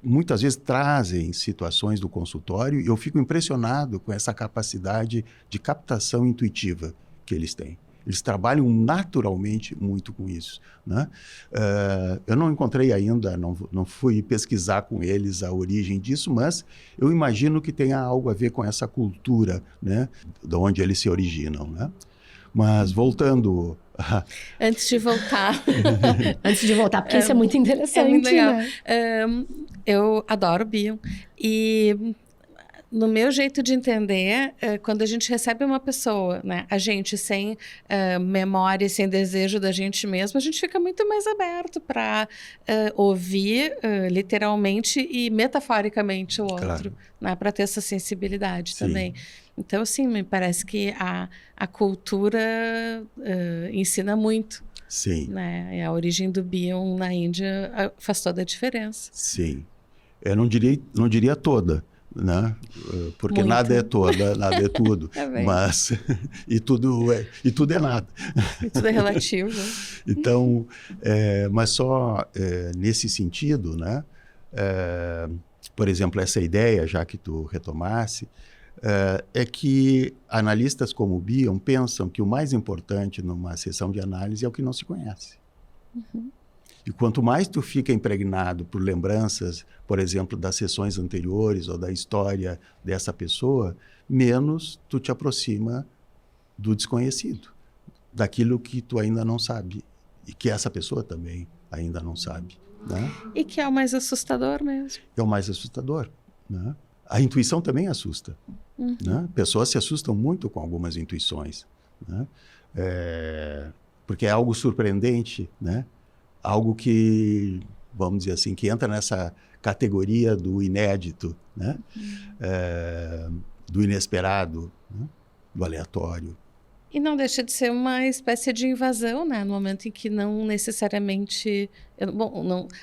muitas vezes trazem situações do consultório e eu fico impressionado com essa capacidade de captação intuitiva que eles têm. Eles trabalham naturalmente muito com isso, né? Eu não encontrei ainda, não fui pesquisar com eles a origem disso, mas eu imagino que tenha algo a ver com essa cultura, né? De onde eles se originam, né? Mas voltando... Antes de voltar... Antes de voltar, porque isso é muito interessante, é muito legal. né? Eu adoro Bion e... No meu jeito de entender, quando a gente recebe uma pessoa, né, a gente sem memória, sem desejo da gente mesmo, a gente fica muito mais aberto para ouvir literalmente e metaforicamente o outro, Claro. né, para ter essa sensibilidade Sim. também. Então, sim, me parece que a cultura ensina muito. Sim. Né? E a origem do Bion na Índia faz toda a diferença. Sim. Eu não diria toda, né? Porque Muito. nada é toda, nada é tudo. Mas e tudo é nada. E tudo é relativo. Então, mas só nesse sentido, né? Por exemplo, essa ideia, já que tu retomasse, é que analistas como o Bion pensam que o mais importante numa sessão de análise é o que não se conhece. Uhum. E quanto mais tu fica impregnado por lembranças, por exemplo, das sessões anteriores ou da história dessa pessoa, menos tu te aproxima do desconhecido, daquilo que tu ainda não sabe e que essa pessoa também ainda não sabe, né? E que é o mais assustador mesmo. É o mais assustador, né? A intuição também assusta, né? Pessoas se assustam muito com algumas intuições, né? Porque é algo surpreendente, né? Algo que, vamos dizer assim, que entra nessa categoria do inédito, né? Do inesperado, né? Do aleatório. E não deixa de ser uma espécie de invasão, né? No momento em que não necessariamente...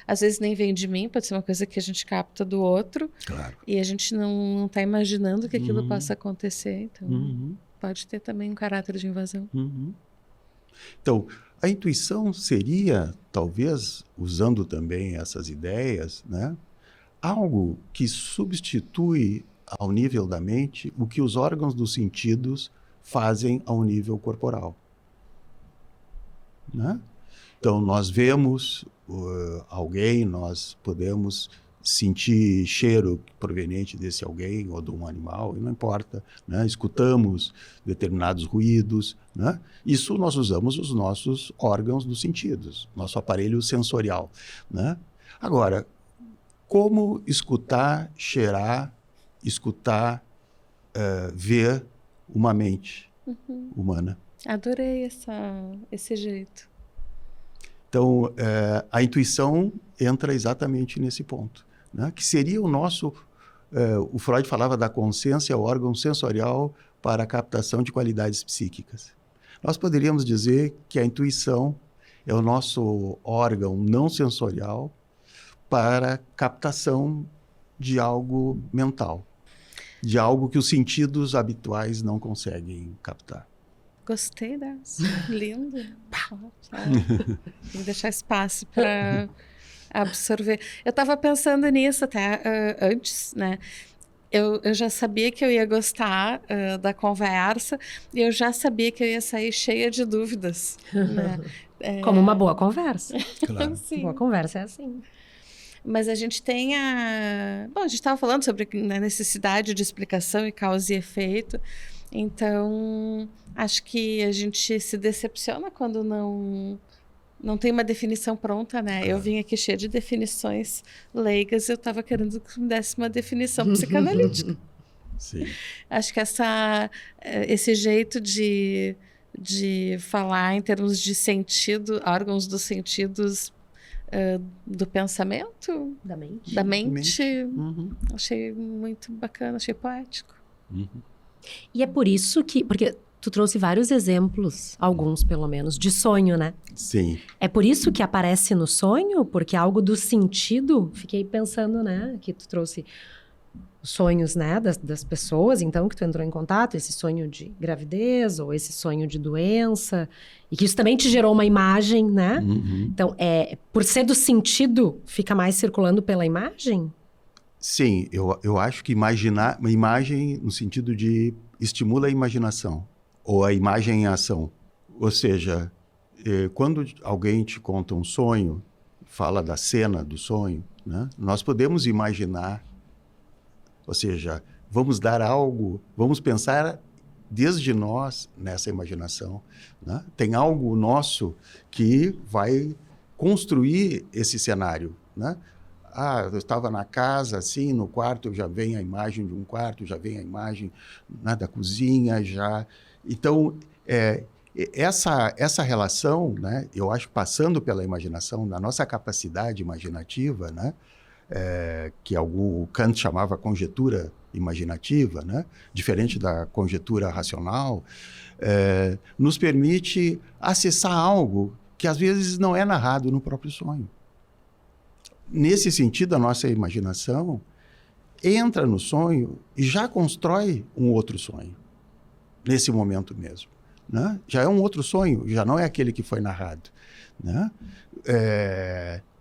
às vezes nem vem de mim, pode ser uma coisa que a gente capta do outro. Claro. E a gente não está imaginando que aquilo possa acontecer. Então, pode ter também um caráter de invasão. Então, a intuição seria, talvez, usando também essas ideias, né? algo que substitui ao nível da mente o que os órgãos dos sentidos fazem ao nível corporal. Né? Então, nós vemos alguém, nós podemos sentir cheiro proveniente desse alguém ou de um animal, não importa, né? Escutamos determinados ruídos, né? Isso nós usamos os nossos órgãos dos sentidos, nosso aparelho sensorial, né? Agora, como escutar, cheirar, ver uma mente humana? Adorei esse jeito. Então, a intuição entra exatamente nesse ponto, né? Que seria o nosso... o Freud falava da consciência, o órgão sensorial para a captação de qualidades psíquicas. Nós poderíamos dizer que a intuição é o nosso órgão não sensorial para captação de algo mental, de algo que os sentidos habituais não conseguem captar. Gostei dessa. Lindo. Tem que deixar espaço para absorver. Eu estava pensando nisso até antes, né? Eu já sabia que eu ia gostar da conversa e eu já sabia que eu ia sair cheia de dúvidas. Né? Como uma boa conversa. Claro. Sim. Boa conversa é assim. Mas a gente tem Bom, a gente estava falando sobre a necessidade de explicação e causa e efeito. Então, acho que a gente se decepciona quando não tem uma definição pronta, né? Eu vim aqui cheia de definições leigas e eu estava querendo que me desse uma definição psicanalítica. Sim. Acho que esse jeito de falar em termos de sentido, órgãos dos sentidos, do pensamento, Da mente. da mente, Uhum. achei muito bacana, achei poético. Uhum. E é por isso que... Porque tu trouxe vários exemplos, alguns pelo menos, de sonho, né? Sim. É por isso que aparece no sonho? Porque é algo do sentido? Fiquei pensando, né? Que tu trouxe os sonhos, né? Das pessoas, então, que tu entrou em contato. Esse sonho de gravidez ou esse sonho de doença. E que isso também te gerou uma imagem, né? Uhum. Então, por ser do sentido, fica mais circulando pela imagem? Sim, eu acho que imaginar, uma imagem no sentido de estimula a imaginação, ou a imagem em ação. Ou seja, quando alguém te conta um sonho, fala da cena do sonho, né? Nós podemos imaginar, ou seja, vamos dar algo, vamos pensar desde nós nessa imaginação, né? Tem algo nosso que vai construir esse cenário, né? Eu estava na casa, assim, no quarto, já vem a imagem de um quarto, já vem a imagem, né, da cozinha, já... Então, essa relação, né, eu acho que passando pela imaginação, na nossa capacidade imaginativa, né, que o Kant chamava conjetura imaginativa, né, diferente da conjetura racional, nos permite acessar algo que às vezes não é narrado no próprio sonho. Nesse sentido, a nossa imaginação entra no sonho e já constrói um outro sonho, nesse momento mesmo, né? Já é um outro sonho, já não é aquele que foi narrado, né?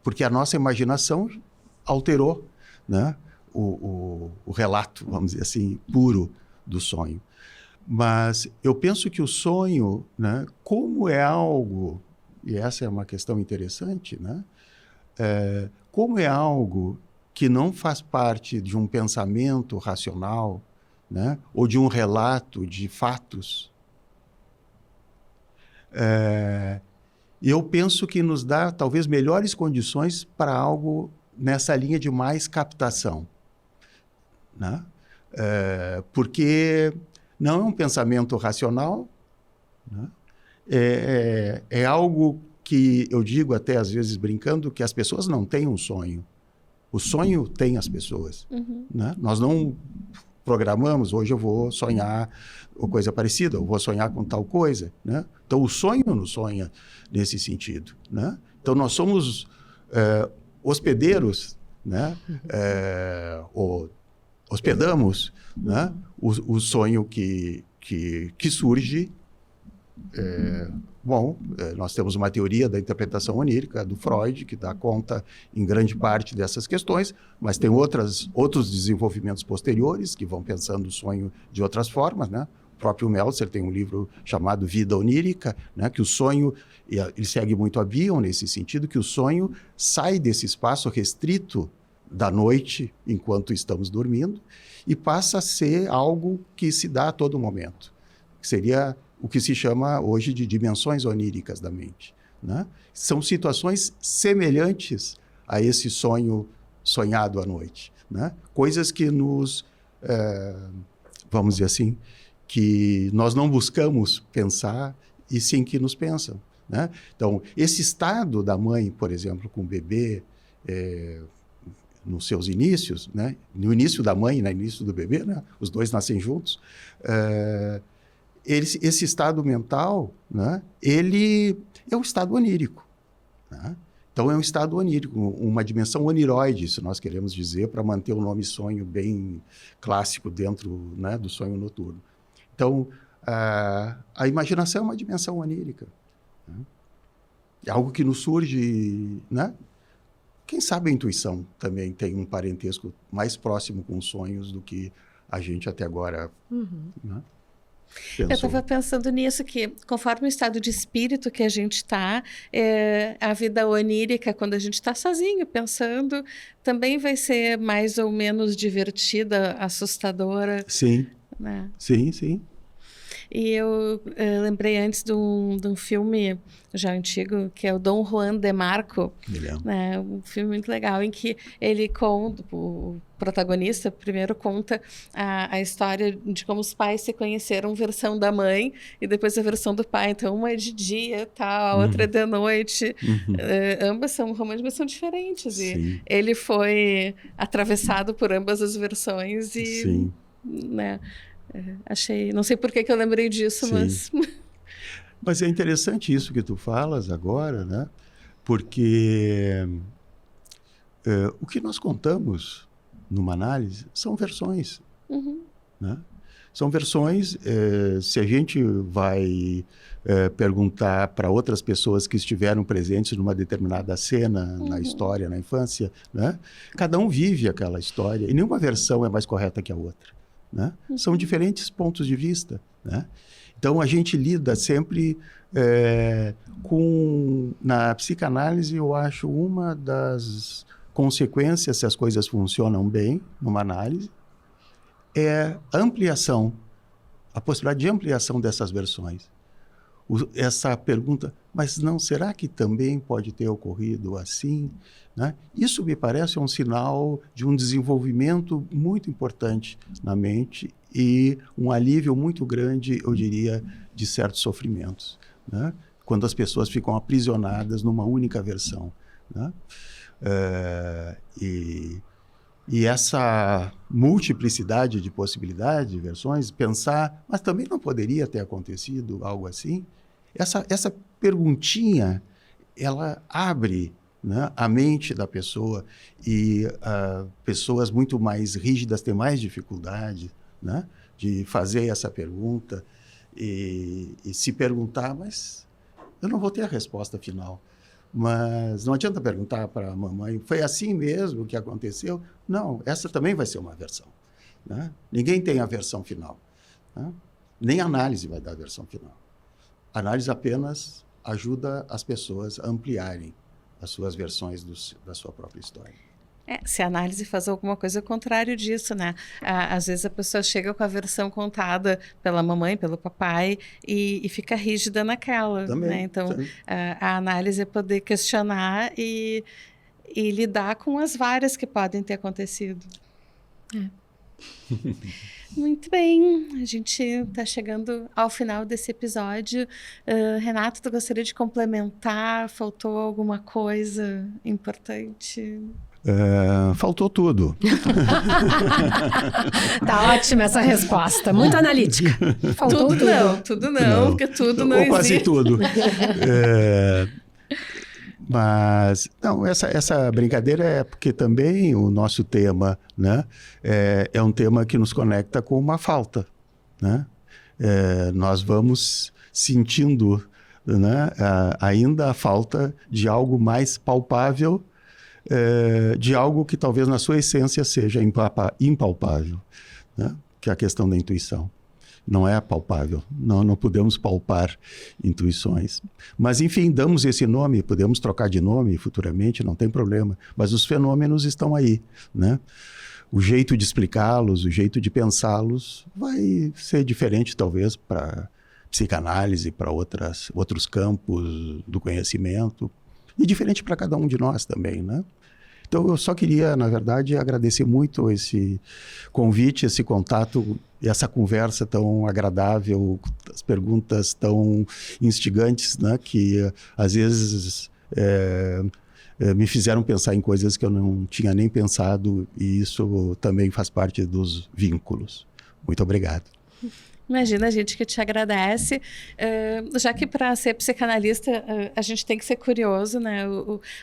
Porque a nossa imaginação alterou, né, o relato, vamos dizer assim, puro do sonho. Mas eu penso que o sonho, né, como é algo, e essa é uma questão interessante, né? Como é algo que não faz parte de um pensamento racional, né, ou de um relato de fatos, eu penso que nos dá talvez melhores condições para algo nessa linha de mais captação, né? Porque não é um pensamento racional, né? É algo que eu digo até às vezes brincando que as pessoas não têm um sonho. O sonho tem as pessoas. Uhum. Né? Nós não programamos, hoje eu vou sonhar ou coisa parecida, eu vou sonhar com tal coisa. Né? Então o sonho nos sonha nesse sentido. Né? Então nós somos hospedeiros, né? Ou hospedamos, né, o sonho que surge Bom, nós temos uma teoria da interpretação onírica do Freud, que dá conta em grande parte dessas questões, mas tem outros desenvolvimentos posteriores que vão pensando o sonho de outras formas, né? O próprio Meltzer tem um livro chamado Vida Onírica, né? Que o sonho, ele segue muito a Bion nesse sentido, que o sonho sai desse espaço restrito da noite, enquanto estamos dormindo, e passa a ser algo que se dá a todo momento, que seria o que se chama hoje de dimensões oníricas da mente, né? São situações semelhantes a esse sonho sonhado à noite, né? Coisas que nos, vamos dizer assim, que nós não buscamos pensar e sim que nos pensam, né? Então, esse estado da mãe, por exemplo, com o bebê, nos seus inícios, né? No início da mãe e no início do bebê, né? Os dois nascem juntos, esse estado mental, né, ele é um estado onírico, né? Então, é um estado onírico, uma dimensão oniroide, se nós queremos dizer, para manter o nome sonho bem clássico dentro, né, do sonho noturno. Então, a imaginação é uma dimensão onírica, né? É algo que nos surge, né? Quem sabe a intuição também tem um parentesco mais próximo com os sonhos do que a gente até agora, né? Eu estava pensando nisso, que conforme o estado de espírito que a gente está, a vida onírica, quando a gente está sozinho, pensando, também vai ser mais ou menos divertida, assustadora. Sim, né? sim. E eu lembrei antes de um filme já antigo, que é o Dom Juan de Marco, né? Um filme muito legal, em que ele conta, o protagonista primeiro conta a história de como os pais se conheceram, versão da mãe e depois a versão do pai. Então, uma é de dia, a outra é de noite. Ambas são românticas, mas são diferentes. Sim. E ele foi atravessado por ambas as versões e... Sim. Né? Achei, não sei por que eu lembrei disso, mas é interessante isso que tu falas agora, né? Porque o que nós contamos numa análise são versões, né? São versões. Se a gente vai perguntar para outras pessoas que estiveram presentes numa determinada cena na história, na infância, né? Cada um vive aquela história e nenhuma versão é mais correta que a outra, né? São diferentes pontos de vista, né? Então, a gente lida sempre na psicanálise, eu acho, uma das consequências, se as coisas funcionam bem numa análise, é a ampliação, a possibilidade de ampliação dessas versões. Essa pergunta, mas não, será que também pode ter ocorrido assim? Né? Isso me parece um sinal de um desenvolvimento muito importante na mente e um alívio muito grande, eu diria, de certos sofrimentos, né? Quando as pessoas ficam aprisionadas numa única versão, né? E essa multiplicidade de possibilidades, de versões, pensar, mas também não poderia ter acontecido algo assim? Essa perguntinha, ela abre, né, a mente da pessoa e pessoas muito mais rígidas têm mais dificuldade, né, de fazer essa pergunta e se perguntar, mas eu não vou ter a resposta final. Mas não adianta perguntar para a mamãe, foi assim mesmo que aconteceu? Não, essa também vai ser uma versão, né? Ninguém tem a versão final, né? Nem a análise vai dar a versão final. A análise apenas ajuda as pessoas a ampliarem as suas versões da sua própria história. Se a análise faz alguma coisa ao contrário disso, né? Às vezes a pessoa chega com a versão contada pela mamãe, pelo papai e fica rígida naquela. Também, né? Então, a análise é poder questionar e lidar com as várias que podem ter acontecido. Muito bem, a gente está chegando ao final desse episódio. Renato, tu gostaria de complementar? Faltou alguma coisa importante? Faltou tudo. Tá ótima essa resposta, muito analítica. Faltou tudo não, porque tudo não ou existe. quase tudo. Mas, não, essa brincadeira é porque também o nosso tema, né, é um tema que nos conecta com uma falta, né? nós vamos sentindo, né, ainda a falta de algo mais palpável, de algo que talvez na sua essência seja impalpável, né? Que é a questão da intuição. Não é palpável, não podemos palpar intuições. Mas, enfim, damos esse nome, podemos trocar de nome futuramente, não tem problema. Mas os fenômenos estão aí, né? O jeito de explicá-los, o jeito de pensá-los vai ser diferente, talvez, para psicanálise, para outros campos do conhecimento, e diferente para cada um de nós também, né? Então, eu só queria, na verdade, agradecer muito esse convite, esse contato, essa conversa tão agradável, as perguntas tão instigantes, né, que às vezes me fizeram pensar em coisas que eu não tinha nem pensado, e isso também faz parte dos vínculos. Muito obrigado. Imagina, a gente que te agradece, já que para ser psicanalista a gente tem que ser curioso, né?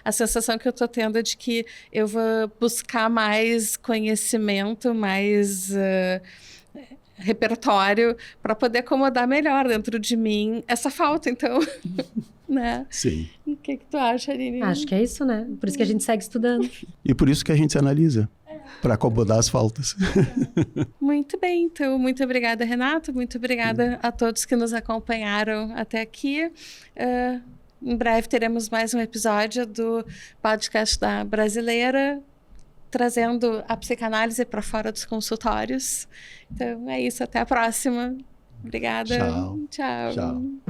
A sensação que eu estou tendo é de que eu vou buscar mais conhecimento, mais repertório para poder acomodar melhor dentro de mim essa falta, então, né? Sim. O que tu acha, Aline? Acho que é isso, né? Por isso que a gente segue estudando. E por isso que a gente se analisa, para acomodar as faltas. Muito bem, então, muito obrigada, Renato, muito obrigada a todos que nos acompanharam até aqui. Em breve teremos mais um episódio do podcast da Brasileira, trazendo a psicanálise para fora dos consultórios. Então, é isso, até a próxima. Obrigada. Tchau. Tchau. Tchau.